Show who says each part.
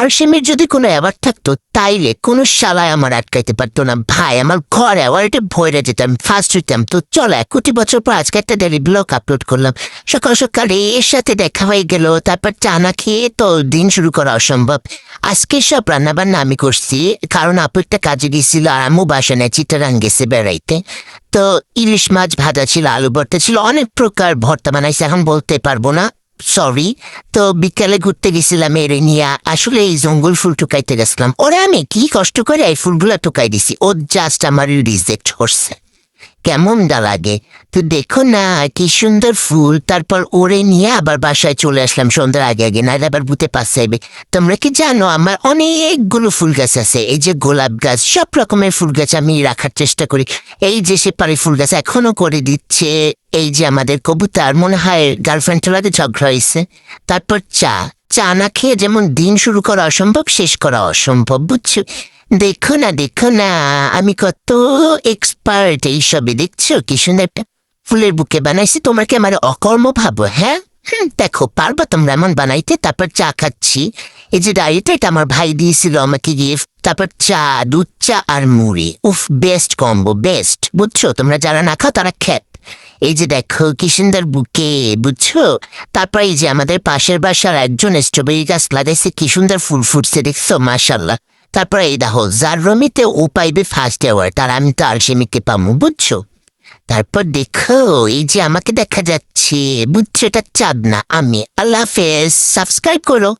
Speaker 1: আরশিমের যদি কোনো অ্যাওয়ার্ড থাকতো তাইলে কোনো শালায় আমার আটকাইতে পারতো না ভাই। আমার ঘর অ্যাওয়ার্ডে ভরে যেতাম, ফার্স্ট হইতাম। তো চলো 1 কোটি বছর পর আজকে একটা ডেলি ব্লগ আপলোড করলাম। সকাল সকাল এর সাথে দেখা হয়ে গেল, তারপর চা না খেয়ে তো দিন শুরু করা অসম্ভব। আজকে সব রান্নাবান্না আমি করছি, কারণ আপু একটা কাজে গেছিল আর আম্মু বাসা নেয় চিটারাং গেছে বেড়াইতে। তো ইলিশ মাছ ভাজা ছিল, আলু ভর্তা ছিল, অনেক প্রকার ভর্তা বানাইছে, এখন বলতে পারবো না, সরি। তো বিকালে ঘুরতে গেছিলাম এরে নিয়ে, আসলে এই জঙ্গল ফুল টুকাইতে গেছিলাম। ওরা আমি কি কষ্ট করে এই ফুলগুলা টুকাই দিছি, ও জাস্ট আমার রিজেক্ট করছে। কেমন দা লাগে তো দেখো না, কি সুন্দর ফুল। তারপর ওরে নিয়ে আবার বাসায় চলে আসলাম সন্ধ্যার আগে আগে, নাইলে আবার বুতে পাশে আইবে। তোমরা কি জানো আমার অনেকগুলো ফুল গাছ আছে, এই যে গোলাপ গাছ, সব রকমের ফুল গাছ আমি রাখার চেষ্টা করি। এই যে সেপারি ফুল গাছ এখনো করে দিচ্ছে। এই যে আমাদের কবুতর, মনে হয় গার্লফ্রেন্ডের লাগে ঝগড়া হয়েছে। তারপর চা, চা না খেয়ে যেমন দিন শুরু করা অসম্ভব, শেষ করা অসম্ভব, বুঝছো? দেখো না দেখো না, আমি কত এক্সপার্ট এইসবে, দেখছো কি সুন্দর একটা ফুলের বুকে বানাইছি। তোমরা কি আমার অকর্ম ভাবো? হ্যাঁ, দেখো পারবা তোমরা এমন বানাইতে। তারপর চা খাচ্ছি, এই যে ডায়েরিটা এটা আমার ভাই দিয়েছিল আমাকে গিফট। তারপর চা, দুধ চা আর মুড়ি, উফ বেস্ট কম্বো, বেস্ট, বুঝছো? তোমরা যারা না খাও তারা খ্যাত। এই যে দেখো কি সুন্দর বুকে, বুঝছো? তারপর এই যে আমাদের পাশের বাসার একজন স্ট্রবেরি গাছ লাগাইছে, কি সুন্দর ফুল ফুটছে, দেখছো? মাশাল্লাহ। তারপর এই দেখো যার রমিতে ও পাইবে ফার্স্ট অ্যাওয়ার্ড, আর আমি তো আরশিমিকে পামু, বুঝছো? তারপর দেখো এই যে আমাকে দেখা যাচ্ছে, বুঝছো? এটা চাঁদ না আমি। আল্লাহ হাফেজ, সাবস্ক্রাইব করো।